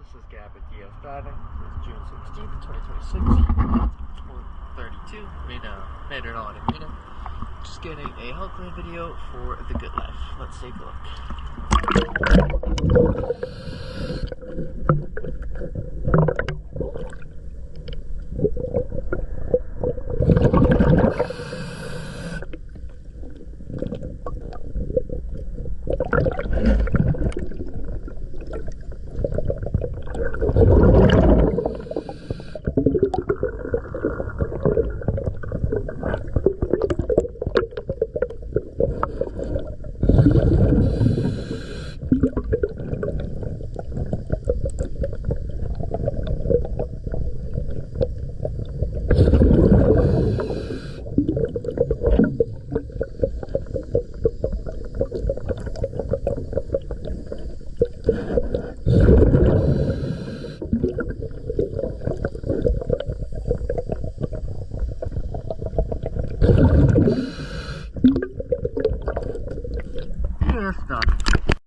This is Gab at DF Diving. It's June 16th, 2026. 4:32. Made it on in Mina. Just getting a hull clean video for the good life. Let's take a look. It's done.